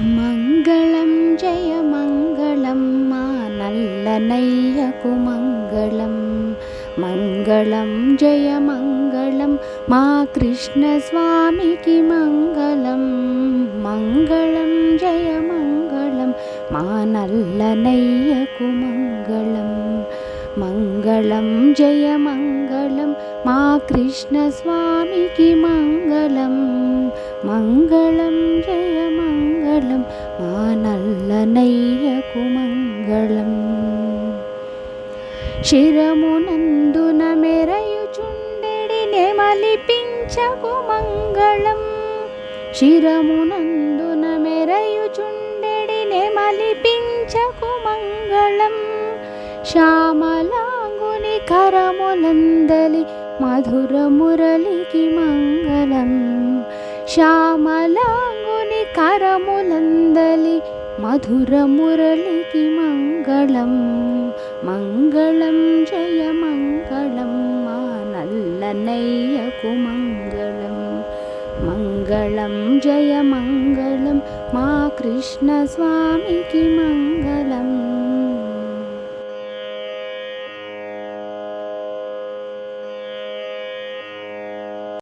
మంగళం జయ మంగళం మా నల్లనయ్యకు మంగళం. మంగళం జయ మంగళం మా కృష్ణ స్వామికి మంగళం. మంగళం జయ మంగళం మా నల్లనయ్యకు మంగళం. మంగళం జయ మంగళం మా కృష్ణ స్వామికి మంగళం. మంగళం జయ మంగళం మా నల్లనయ్యకు మంగళం. శిరమునందున మెరయుచుండెడి నెమలిపించకు మంగళం. శిరమునందున మెరయుచుండెడి నెమలిపించకు మంగళం. శ్యామలాంగుని కరములందలి మధుర మురళికి మంగళం. శ్యామలాంగుని కరములందలి మధుర మురళికి మంగళం. మంగళం జయ మంగళం మా నల్లనయ్యకు మంగళం. మంగళం జయ మంగళం మా కృష్ణ స్వామికి మంగళం.